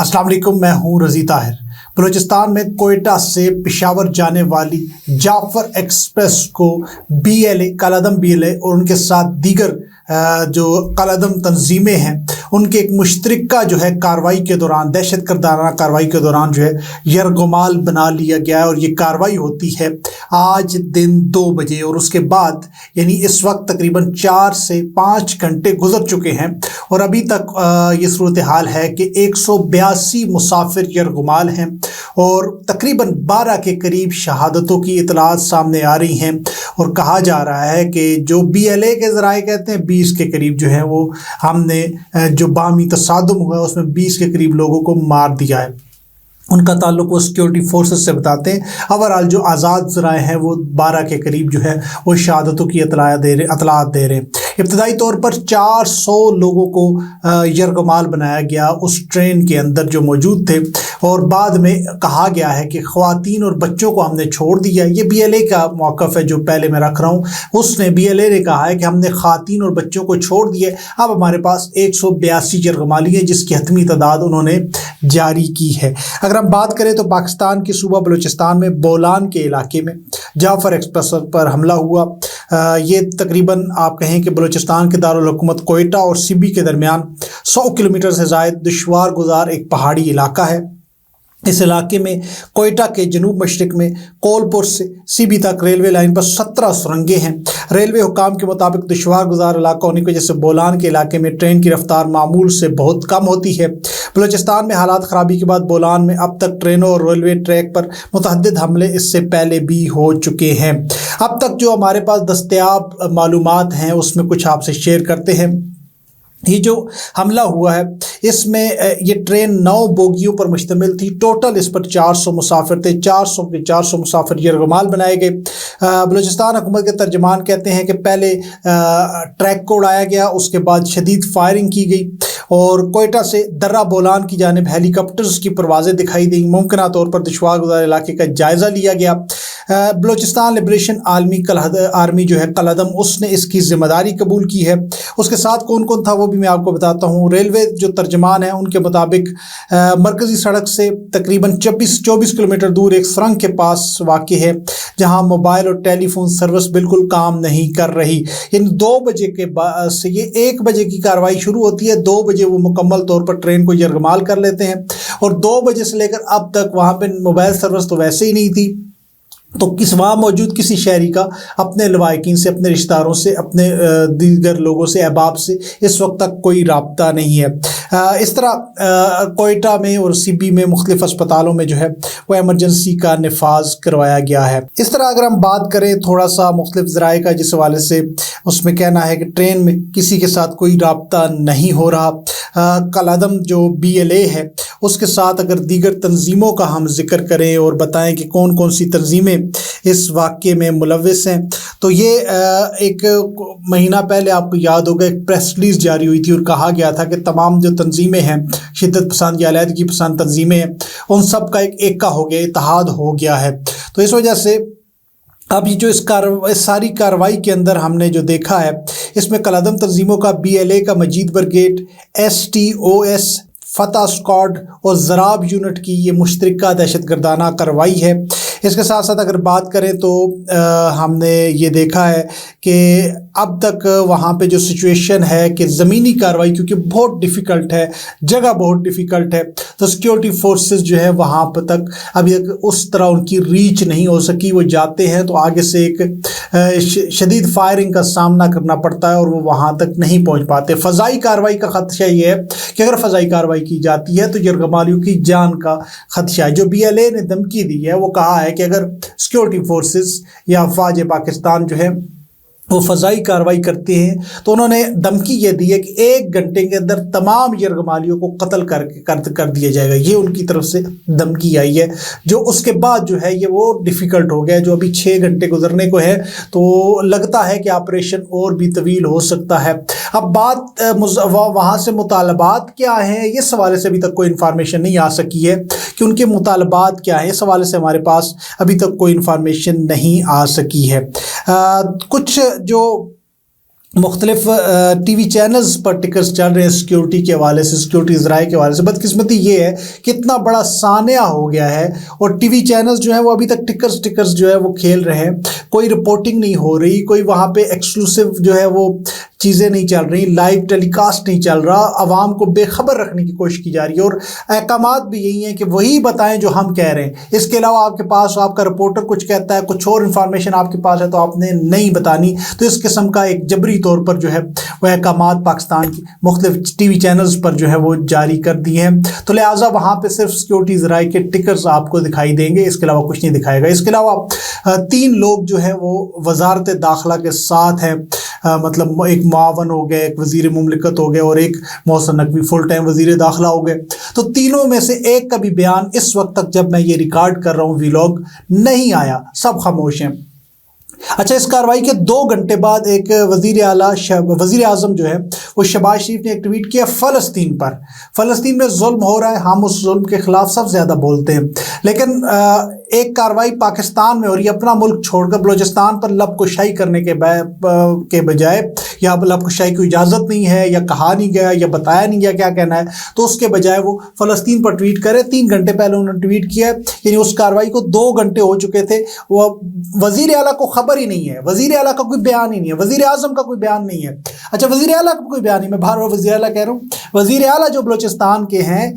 अस्सलाम वालेकुम, मैं हूँ रज़ी ताहिर। बलूचिस्तान में कोयटा से पेशावर जाने वाली जाफर एक्सप्रेस को BLA कालादम BLA और उनके साथ दीगर जो कालादम तंजीमें हैं उनके एक मुश्तरका जो है कार्रवाई के दौरान, दहशत गर्दाना कार्रवाई के दौरान जो है यरगमाल बना लिया गया है। और ये कार्रवाई होती है आज दिन 2 बजे और उसके बाद यानी इस वक्त तकरीबन 4 से 5 घंटे गुजर चुके हैं और अभी तक ये सूरत हाल है कि 182 मुसाफिर यरगमाल हैं और तकरीबन 12 के करीब शहादतों की इतलात सामने आ रही हैं। और कहा जा रहा है कि जो BLA के ज़राए कहते हैं 20 के करीब जो है वो हमने जो बामी तसादुम हुआ है उसमें 20 के करीब लोगों को मार दिया है। उनका ताल्लुक वो सिक्योरिटी फोर्सेस से बताते हैं। ओवरऑल जो आज़ाद ज़राए हैं वो 12 के करीब जो है वो शहादतों की इतलात दे रहे हैं। इब्तदाई तौर पर 400 लोगों को यरगमाल बनाया गया उस ट्रेन के अंदर जो मौजूद थे और बाद में कहा गया है कि ख़वातीन और बच्चों को हमने छोड़ दिया। ये BLA का मौक़िफ़ है जो पहले मैं रख रहा हूँ। उसने BLA ने कहा है कि हमने ख़वातीन और बच्चों को छोड़ दिए, अब हमारे पास 182 यरगमाली है जिसकी हतमी तादाद उन्होंने जारी की है। अगर हम बात करें तो पाकिस्तान के सूबा बलूचिस्तान में बोलान के इलाके में जाफर एक्सप्रेस पर हमला हुआ। ये तकरीबन आप कहें कि बलूचिस्तान के दारुल हुकूमत कोयटा और सिबी के दरमियान 100 किलोमीटर से ज़ायद दुश्वार गुजार एक पहाड़ी इलाका है। इस इलाके में कोयटा के जनूब मशरिक में कोलपुर से सिबी तक रेलवे लाइन पर 17 सुरंगें हैं। रेलवे हुकाम के मुताबिक दुश्वार गुजार इलाका होने की वजह से बोलान के इलाके में ट्रेन की रफ्तार मामूल से बहुत कम होती है। बलूचिस्तान में हालात ख़राबी के बाद बोलान में अब तक ट्रेनों और रेलवे ट्रैक पर मुतअद्दिद हमले इससे पहले भी हो चुके हैं। अब तक जो हमारे पास दस्तयाब मालूमात हैं उसमें कुछ आपसे शेयर करते हैं। ये जो हमला हुआ है इसमें ये ट्रेन 9 बोगियों पर मुश्तमिल थी। टोटल इस पर 400 मुसाफिर थे। 400 के 400 मुसाफिर यरगमाल बनाए गए। बलूचिस्तान हुकूमत के तर्जमान कहते हैं कि पहले ट्रैक को उड़ाया गया, उसके बाद शदीद फायरिंग की गई और कोयटा से दर्रा बोलान की जानिब हेलीकॉप्टर्स की परवाज़ें दिखाई दी। मुमकिन तौर पर दुश्वार गुजार इलाके का जायज़ा लिया गया। बलूचिस्तान लिबरेशन आर्मी जो है कालादम उसने इसकी ज़िम्मेदारी कबूल की है। उसके साथ कौन कौन था वो भी मैं आपको बताता हूँ। रेलवे जो तर्जमान है उनके मुताबिक मरकज़ी सड़क से तकरीबन 24 किलोमीटर दूर एक सुरंग के पास वाक़ है जहाँ मोबाइल और टेलीफोन सर्विस बिल्कुल काम नहीं कर रही। इन 2 बजे के बाद से ये 1 बजे की कार्रवाई शुरू होती है। 2 बजे वो मुकम्मल तौर पर ट्रेन को यरगमाल कर लेते हैं और 2 बजे से लेकर अब तक वहाँ पर मोबाइल सर्विस तो वैसे ही नहीं थी। तो वहाँ मौजूद किसी शहरी का अपने लवाकिन से, अपने रिश्तेदारों से, अपने दीगर लोगों से, अहबाब से इस वक्त तक कोई राब्ता नहीं है। इस तरह कोयटा में और सिबी में मुख्तलिफ अस्पतालों में जो है वो एमरजेंसी का नफाज करवाया गया है। इस तरह अगर हम बात करें थोड़ा सा मुख्तलिफ ज़राए का जिस हवाले से उसमें कहना है कि ट्रेन में किसी के साथ कोई राब्ता नहीं हो रहा। कालादम जो BLA है उसके साथ अगर दीगर तंजीमों का हम जिक्र करें और बताएं कि कौन कौन सी तंजीमें इस वाक़े में मुलव्विस हैं तो ये एक महीना पहले आपको याद होगा एक प्रेस रिलीज़ जारी हुई थी और कहा गया था कि तमाम जो तंजीमें हैं शिद्दत पसंद या अलहदगी पसंद तंजीमें हैं उन सब का एक एका हो गया, इत्तेहाद हो गया है। तो इस वजह से अब ये जो इस सारी कार्रवाई के अंदर हमने जो देखा है इसमें कालादम तंजीमों का BLA का मजीद ब्रिगेड, STOS फतह स्क्वाड और ज़राब यूनिट की ये मुश्तरका दहशत गर्दाना कार्रवाई है। इसके साथ साथ अगर बात करें तो हमने ये देखा है कि अब तक वहाँ पे जो सिचुएशन है कि ज़मीनी कार्रवाई क्योंकि बहुत डिफ़िकल्ट है, जगह बहुत डिफ़िकल्ट है, तो सिक्योरिटी फोर्सेस जो है वहाँ पर तक अभी तक उस तरह उनकी रीच नहीं हो सकी। वो जाते हैं तो आगे से एक शदीद फायरिंग का सामना करना पड़ता है और वो वहाँ तक नहीं पहुँच पाते। फ़ज़ाई कार्रवाई का ख़दशा ये है कि अगर फ़ज़ाई कार्रवाई की जाती है तो यरगमालियों की जान का ख़दशा है। जो BLA ने धमकी दी है वो कहा है कि अगर सिक्योरिटी फोर्सेस या अफ़वाज पाकिस्तान जो है वो फ़ज़ाई कार्रवाई करते हैं तो उन्होंने धमकी ये दी है कि 1 घंटे के अंदर तमाम यरगमालियों को कत्ल कर दिया जाएगा। ये उनकी तरफ से धमकी आई है जो उसके बाद जो है ये वो डिफ़िकल्ट हो गया है। जो अभी 6 घंटे गुजरने को है तो लगता है कि ऑपरेशन और भी तवील हो सकता है। अब बात वहाँ से मुतालबात क्या हैं इस हवाले से अभी तक कोई इन्फॉर्मेशन नहीं आ सकी है कि उनके मुतालबात क्या हैं। इस हवाले से हमारे पास अभी तक कोई इन्फॉर्मेशन नहीं आ सकी है। कुछ जो مختلف ٹی وی چینلز پر ٹکرز چل رہے ہیں سیکیورٹی کے حوالے سے، سیکیورٹی ذرائع کے حوالے سے۔ بدقسمتی یہ ہے کہ اتنا بڑا سانحہ ہو گیا ہے اور ٹی وی چینلز جو ہیں وہ ابھی تک ٹکرز جو ہے وہ کھیل رہے ہیں، کوئی رپورٹنگ نہیں ہو رہی، کوئی وہاں پہ ایکسکلوسیو جو ہے وہ چیزیں نہیں چل رہی، لائیو ٹیلی کاسٹ نہیں چل رہا، عوام کو بے خبر رکھنے کی کوشش کی جا رہی ہے، اور احکامات بھی یہی ہیں کہ وہی بتائیں جو ہم کہہ رہے ہیں۔ اس کے علاوہ آپ کے پاس آپ کا رپورٹر کچھ کہتا ہے، کچھ اور انفارمیشن آپ کے پاس ہے تو آپ نے نہیں بتانی۔ تو اس قسم کا ایک جبری طور پر جو ہے وہ احکامات پاکستان کی مختلف ٹی وی چینلز پر جو ہے وہ جاری کر دیے ہیں، تو لہٰذا وہاں پہ صرف سیکیورٹی ذرائع کے ٹکرز آپ کو دکھائی دیں گے، اس کے علاوہ کچھ نہیں دکھائے گا۔ اس کے علاوہ 3 لوگ جو ہیں وہ وزارت داخلہ کے ساتھ ہیں، مطلب ایک معاون ہو گئے، ایک وزیر مملکت ہو گئے اور ایک محسن نقوی فل ٹائم وزیر داخلہ ہو گئے۔ تو تینوں میں سے ایک کا بھی بیان اس وقت تک جب میں یہ ریکارڈ کر رہا ہوں ویلاگ نہیں آیا، سب خاموش ہیں۔ اچھا، اس کارروائی کے 2 گھنٹے بعد ایک وزیر اعظم جو ہے وہ شہباز شریف نے ایک ٹویٹ کیا فلسطین پر۔ فلسطین میں ظلم ہو رہا ہے، ہم اس ظلم کے خلاف سب زیادہ بولتے ہیں، لیکن ایک کارروائی پاکستان میں اور یہ اپنا ملک چھوڑ کر بلوچستان پر لب کشائی کرنے کے بجائے، یا لب کشائی کو اجازت نہیں ہے یا کہا نہیں گیا یا بتایا نہیں گیا کیا کہنا ہے، تو اس کے بجائے وہ فلسطین پر ٹویٹ کرے۔ 3 گھنٹے پہلے انہوں نے ٹویٹ کیا ہے، یعنی اس کارروائی کو 2 گھنٹے ہو چکے تھے، وہ وزیر اعلیٰ کو خبر ہی نہیں ہے، وزیر اعلیٰ کا کوئی بیان ہی نہیں ہے، وزیر اعظم کا کوئی بیان نہیں ہے۔ اچھا، وزیر اعلیٰ کا کوئی بیان نہیں، میں بار بار وزیر اعلیٰ کہہ رہا ہوں، وزیر اعلیٰ جو بلوچستان کے ہیں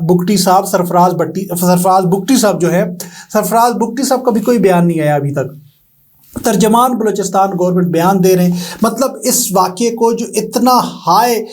بگٹی صاحب، سرفراز بگٹی صاحب جو ہے، سرفراز بگٹی صاحب کا بھی کوئی بیان نہیں آیا ابھی تک۔ ترجمان بلوچستان گورنمنٹ بیان دے رہے ہیں۔ مطلب اس واقعے کو جو اتنا ہائی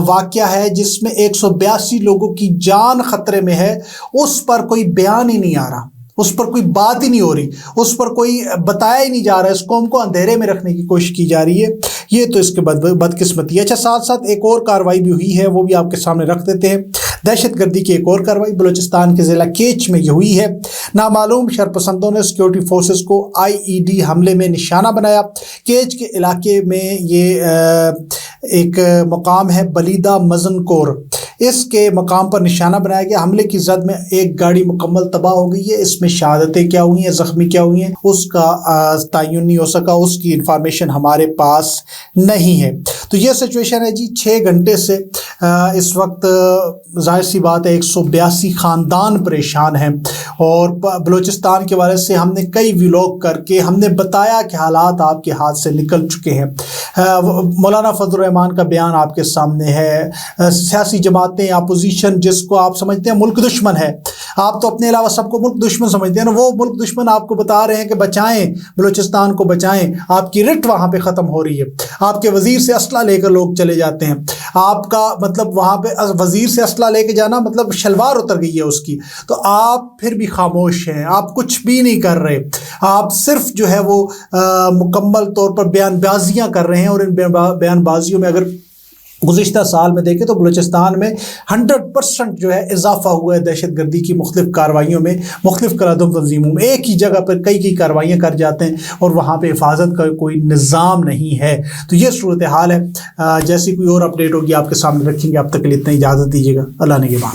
واقعہ ہے جس میں 182 لوگوں کی جان خطرے میں ہے، اس پر کوئی بیان ہی نہیں آ رہا، اس پر کوئی بات ہی نہیں ہو رہی، اس پر کوئی بتایا ہی نہیں جا رہا، اس قوم کو اندھیرے میں رکھنے کی کوشش کی جا رہی ہے۔ یہ تو اس کے بدقسمتی ہے۔ اچھا، ساتھ ساتھ ایک اور کارروائی بھی ہوئی ہے، وہ بھی آپ کے سامنے رکھ دیتے ہیں۔ دہشت گردی کی ایک اور کارروائی بلوچستان کے ضلع کیچ میں یہ ہوئی ہے۔ نامعلوم شرپسندوں نے سیکیورٹی فورسز کو IED حملے میں نشانہ بنایا۔ کیچ کے علاقے میں یہ ایک مقام ہے بلیدہ مزن کور، اس کے مقام پر نشانہ بنایا گیا۔ حملے کی زد میں ایک گاڑی مکمل تباہ ہو گئی ہے، اس میں شہادتیں کیا ہوئی ہیں، زخمی کیا ہوئی ہیں، اس کا تعین نہیں ہو سکا، اس کی انفارمیشن ہمارے پاس نہیں ہے۔ تو یہ سچویشن ہے جی۔ 6 گھنٹے سے اس وقت ظاہر سی بات ہے 182 خاندان پریشان ہیں، اور بلوچستان کے حوالے سے ہم نے کئی ویلاگ کر کے ہم نے بتایا کہ حالات آپ کے ہاتھ سے نکل چکے ہیں۔ مولانا فضل الرحمان کا بیان آپ کے سامنے ہے، سیاسی جماعتیں، اپوزیشن جس کو آپ سمجھتے ہیں ملک دشمن ہے، آپ تو اپنے علاوہ سب کو ملک دشمن سمجھتے ہیں نا، وہ ملک دشمن آپ کو بتا رہے ہیں کہ بچائیں بلوچستان کو، بچائیں۔ آپ کی رٹ وہاں پہ ختم ہو رہی ہے، آپ کے وزیر سے اسلحہ لے کر لوگ چلے جاتے ہیں، آپ کا مطلب وہاں پہ وزیر سے اسلحہ لے کے جانا مطلب شلوار اتر گئی ہے اس کی، تو آپ پھر بھی خاموش ہیں، آپ کچھ بھی نہیں کر رہے، آپ صرف جو ہے وہ مکمل طور پر بیان بازیاں کر رہے ہیں۔ اور ان بیان بازیوں میں اگر گزشتہ سال میں دیکھیں تو بلوچستان میں 100% جو ہے اضافہ ہوا ہے دہشت گردی کی مختلف کارروائیوں میں، مختلف کلادم تنظیموں میں، ایک ہی جگہ پر کئی کارروائیاں کر جاتے ہیں اور وہاں پہ حفاظت کا کوئی نظام نہیں ہے۔ تو یہ صورتحال ہے۔ جیسی کوئی اور اپڈیٹ ہوگی آپ کے سامنے رکھیں گے، اب تک کے لیے اتنا اجازت دیجیے گا۔ اللہ نگہبان۔